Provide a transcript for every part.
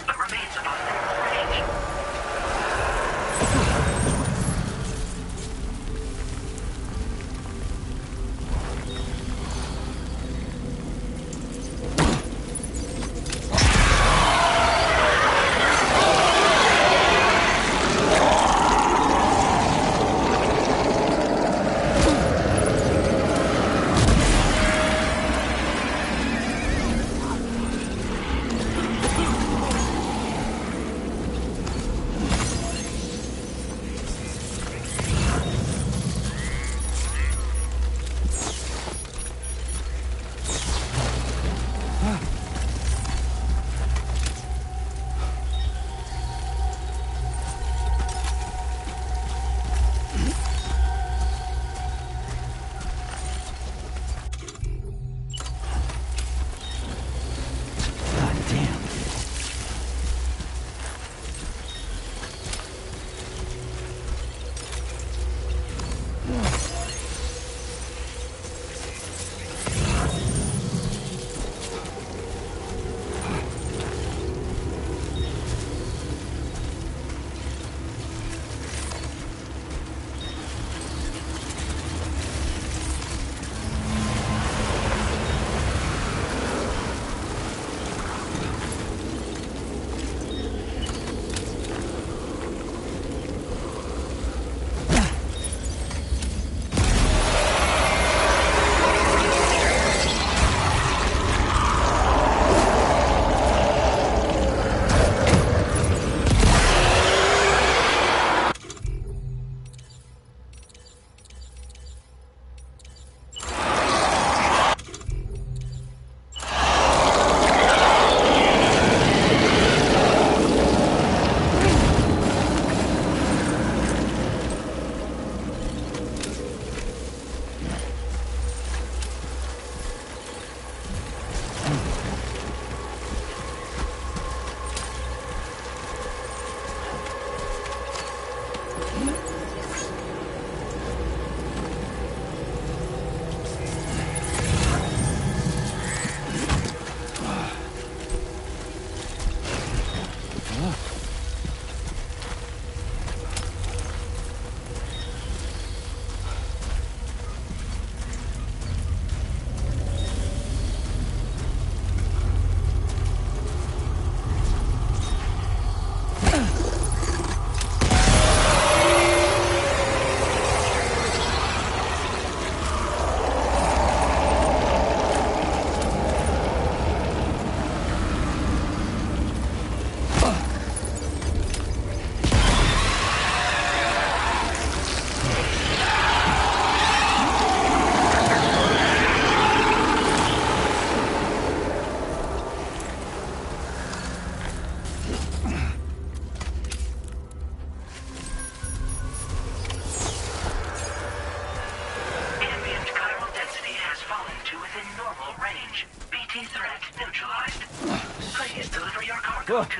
but remains above normal range.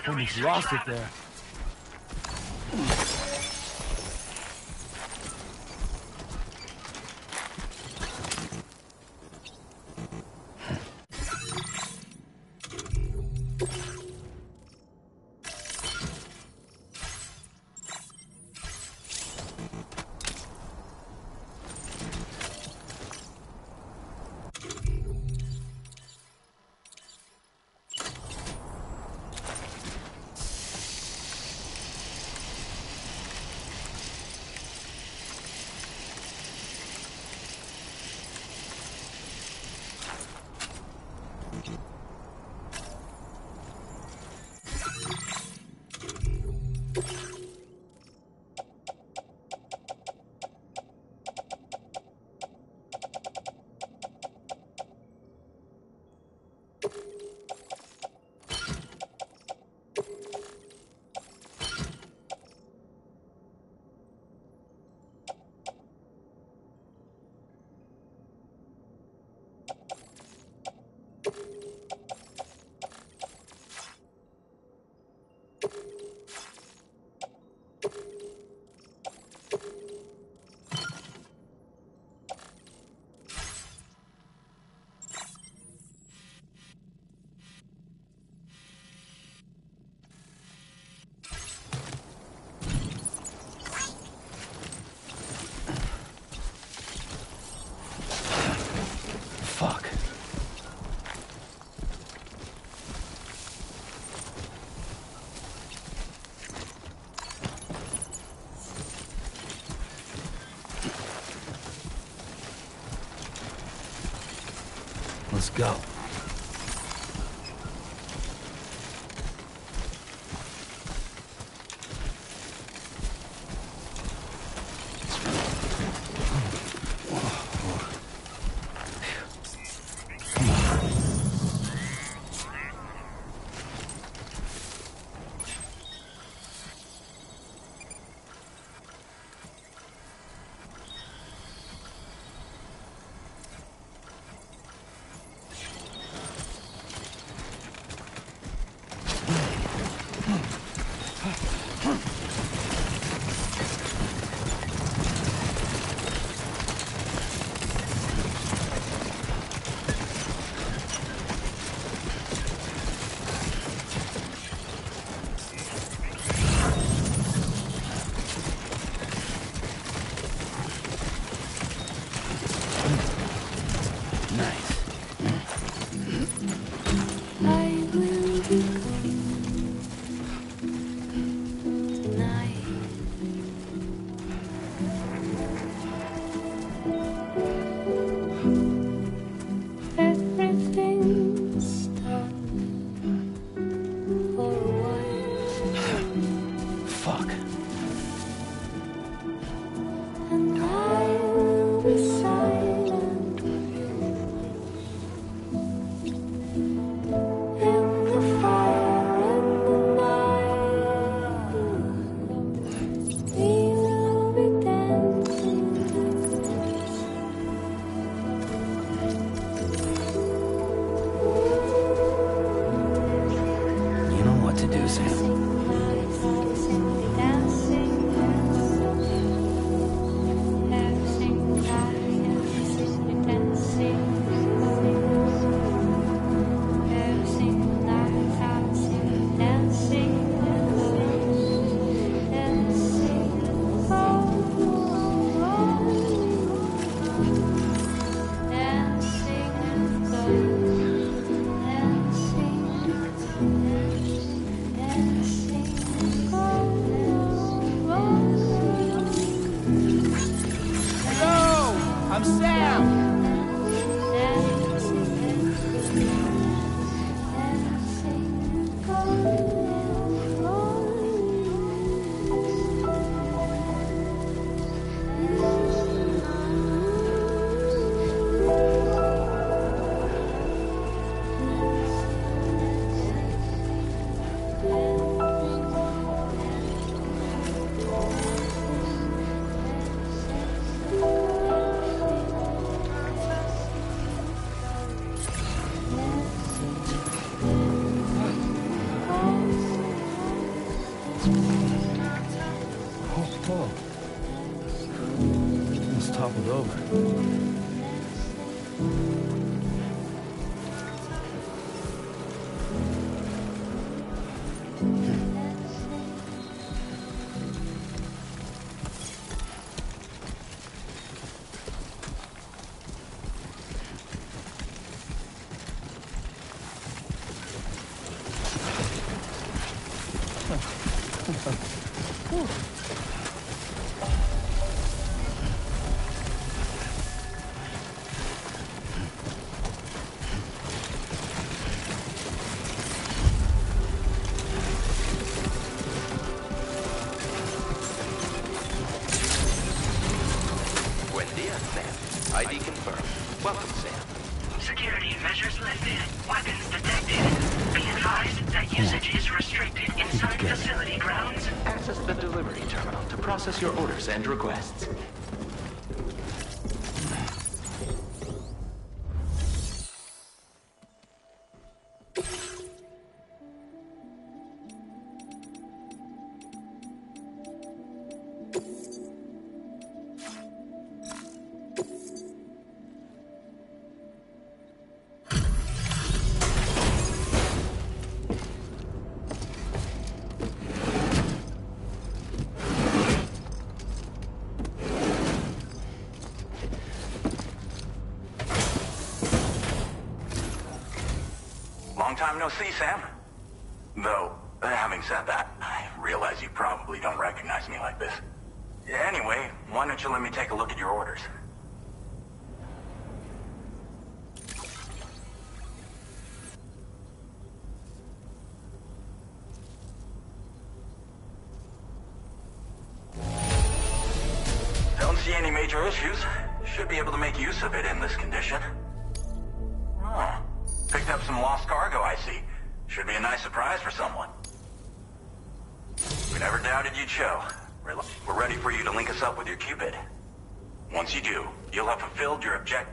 Almost lost it there. go. Toppled over. ID confirmed. Welcome, Sam. Security measures lifted. Weapons detected. Be advised that usage is restricted inside facility grounds. Access the delivery terminal to process your orders and requests. Long time no see, Sam. Though, having said that, I realize you probably don't recognize me like this. Anyway, why don't you let me take a look at your orders? see any major issues. Should be able to make use of it in this condition. Oh, picked up some lost cargo, I see. Should be a nice surprise for someone. We never doubted you'd show. We're ready for you to link us up with your Cupid. Once you do, you'll have fulfilled your objective.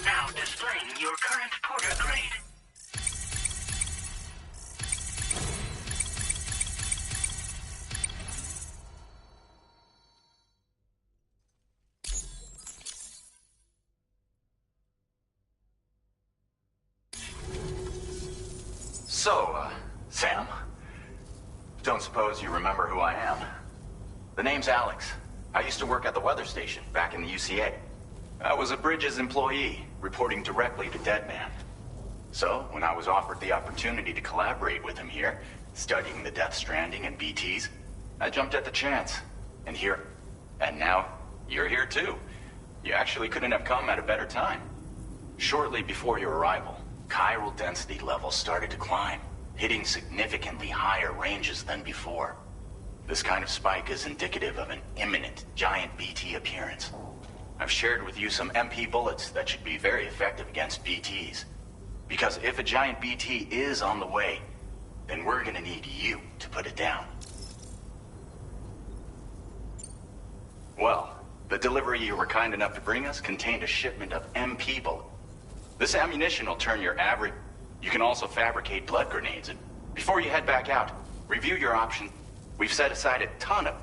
Now displaying your current porter grade. So, Sam, don't suppose you remember who I am? The name's Alex. I used to work at the weather station back in the UCA. I was a Bridges employee, reporting directly to Deadman. So, when I was offered the opportunity to collaborate with him here, studying the Death Stranding and BTs, I jumped at the chance. And now, you're here too. You actually couldn't have come at a better time. Shortly before your arrival, chiral density levels started to climb, hitting significantly higher ranges than before. This kind of spike is indicative of an imminent giant BT appearance. I've shared with you some MP bullets that should be very effective against BTs. Because if a giant BT is on the way, then we're gonna need you to put it down. Well, the delivery you were kind enough to bring us contained a shipment of MP bullets. This ammunition will turn your average... You can also fabricate blood grenades, and before you head back out, review your options. We've set aside a ton of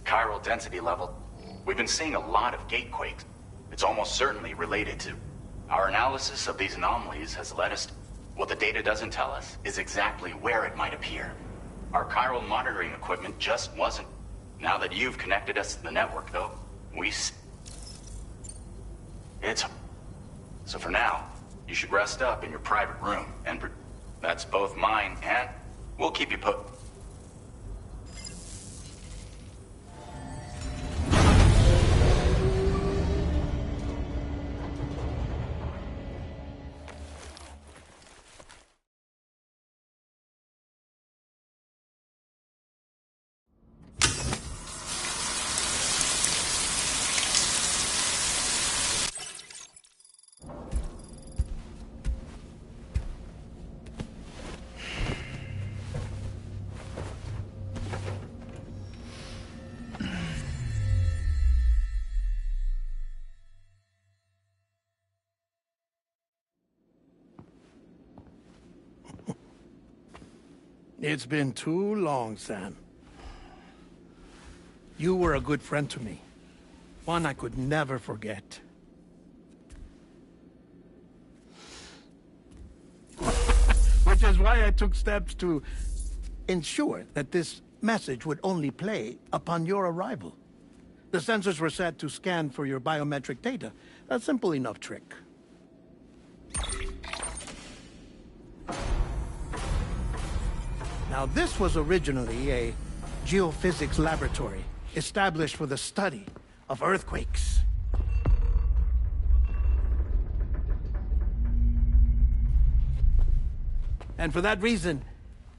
chiral density level. We've been seeing a lot of gatequakes. It's almost certainly related to... Our analysis of these anomalies has led us... What the data doesn't tell us is exactly where it might appear. Our chiral monitoring equipment just wasn't. Now that you've connected us to the network, though, it's... So for now, you should rest up in your private room, and that's both mine and... We'll keep you put... It's been too long, Sam. You were a good friend to me. One I could never forget. Which is why I took steps to ensure that this message would only play upon your arrival. The sensors were set to scan for your biometric data. A simple enough trick. Now, this was originally a geophysics laboratory established for the study of earthquakes. And for that reason,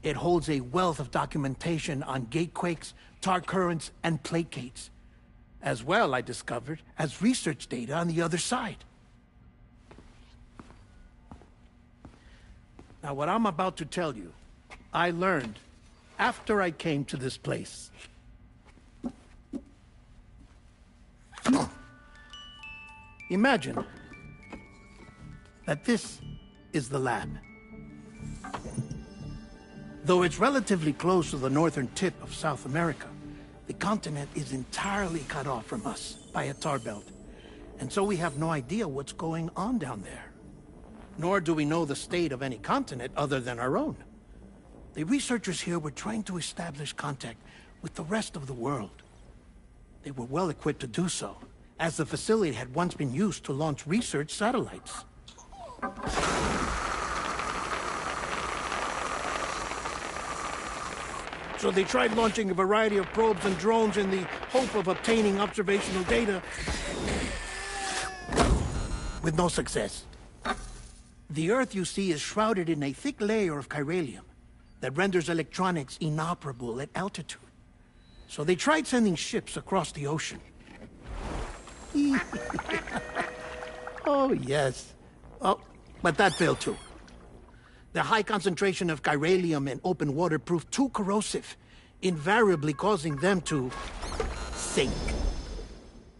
it holds a wealth of documentation on gatequakes, tar currents, and placates. As well, I discovered, as research data on the other side. Now, what I'm about to tell you, I learned after I came to this place. Imagine that this is the lab. Though it's relatively close to the northern tip of South America, the continent is entirely cut off from us by a tar belt. And so we have no idea what's going on down there. Nor do we know the state of any continent other than our own. The researchers here were trying to establish contact with the rest of the world. They were well equipped to do so, as the facility had once been used to launch research satellites. So they tried launching a variety of probes and drones in the hope of obtaining observational data, with no success. The Earth, you see, is shrouded in a thick layer of chiralium that renders electronics inoperable at altitude. So they tried sending ships across the ocean. Oh, yes. Oh, but that failed too. The high concentration of chiralium in open water proved too corrosive, invariably causing them to sink.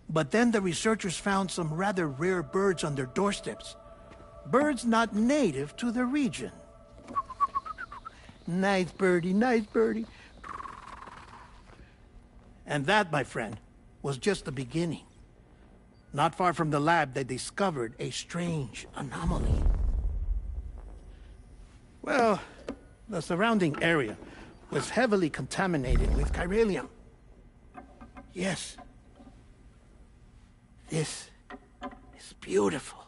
But then the researchers found some rather rare birds on their doorsteps. Birds not native to the region. Nice birdie, nice birdie. And that, my friend, was just the beginning. Not far from the lab, they discovered a strange anomaly. Well, the surrounding area was heavily contaminated with chiralium. Yes. This is beautiful.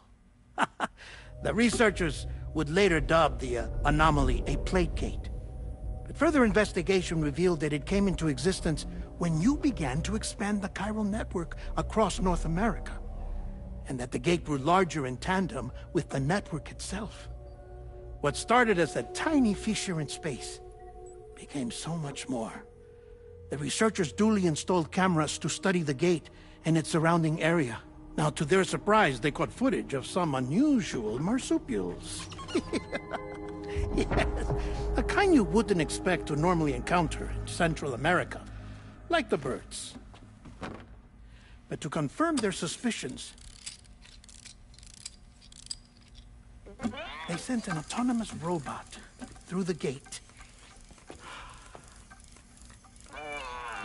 The researchers would later dub the anomaly a plate gate. But further investigation revealed that it came into existence when you began to expand the chiral network across North America, and that the gate grew larger in tandem with the network itself. What started as a tiny fissure in space became so much more. The researchers duly installed cameras to study the gate and its surrounding area. Now, to their surprise, they caught footage of some unusual marsupials. Yes, a kind you wouldn't expect to normally encounter in Central America, like the birds. But to confirm their suspicions, they sent an autonomous robot through the gate.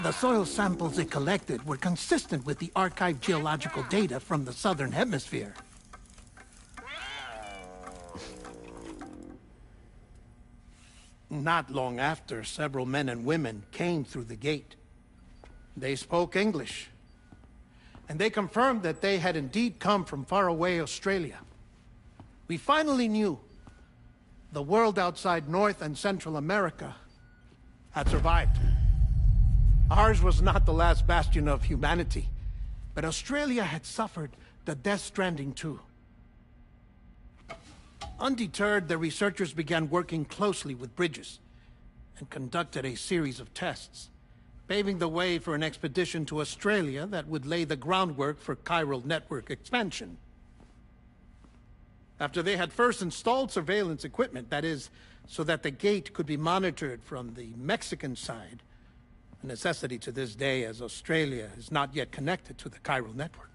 The soil samples it collected were consistent with the archived geological data from the Southern Hemisphere. Not long after, several men and women came through the gate. They spoke English, and they confirmed that they had indeed come from faraway Australia. We finally knew the world outside North and Central America had survived. Ours was not the last bastion of humanity, but Australia had suffered the Death Stranding too. Undeterred, the researchers began working closely with Bridges and conducted a series of tests, paving the way for an expedition to Australia that would lay the groundwork for chiral network expansion. After they had first installed surveillance equipment, that is, so that the gate could be monitored from the Mexican side, a necessity to this day as Australia is not yet connected to the chiral network.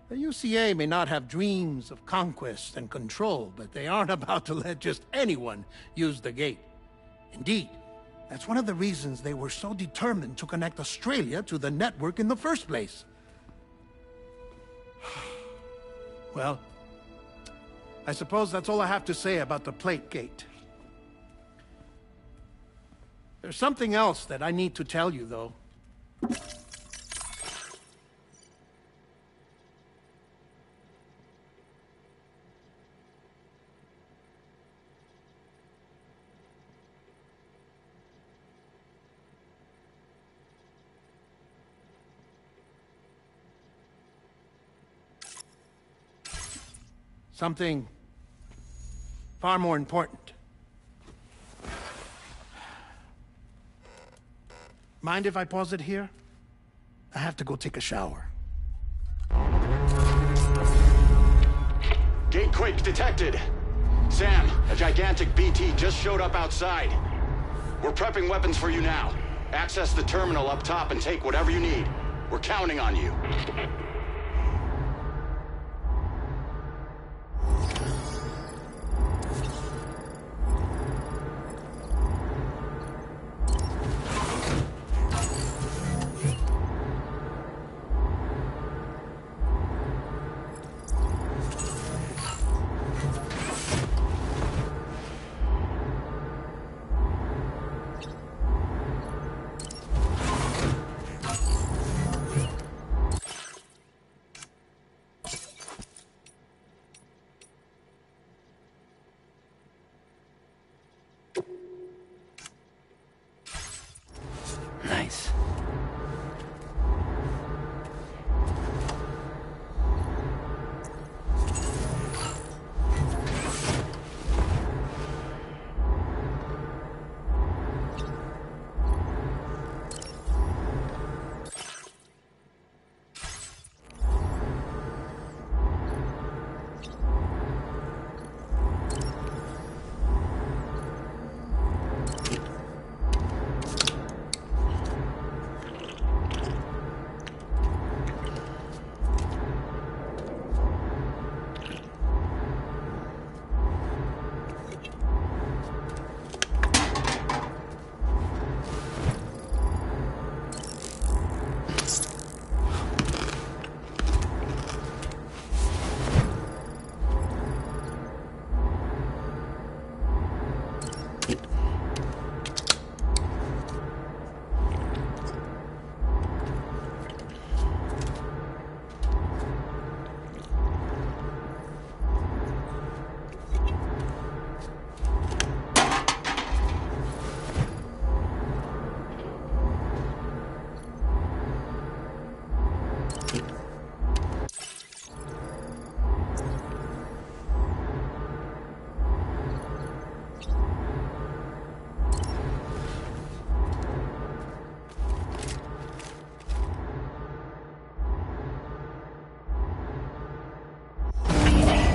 The UCA may not have dreams of conquest and control, but they aren't about to let just anyone use the gate. Indeed, that's one of the reasons they were so determined to connect Australia to the network in the first place. Well, I suppose that's all I have to say about the plate gate. There's something else that I need to tell you, though. Something far more important. Mind if I pause it here? I have to go take a shower. Gatequake detected. Sam, a gigantic BT just showed up outside. We're prepping weapons for you now. Access the terminal up top and take whatever you need. We're counting on you. Nice.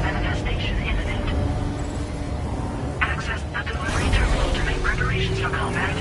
Manifestation imminent. Access the delivery terminal to make preparations for combat.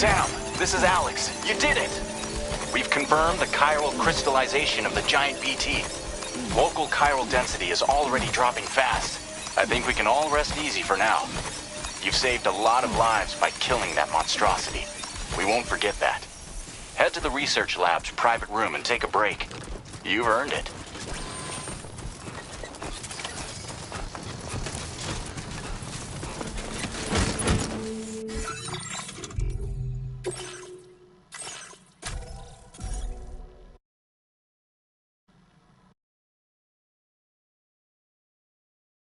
Sam, this is Alex. You did it! We've confirmed the chiral crystallization of the giant BT. Local chiral density is already dropping fast. I think we can all rest easy for now. You've saved a lot of lives by killing that monstrosity. We won't forget that. Head to the research lab's private room and take a break. You've earned it.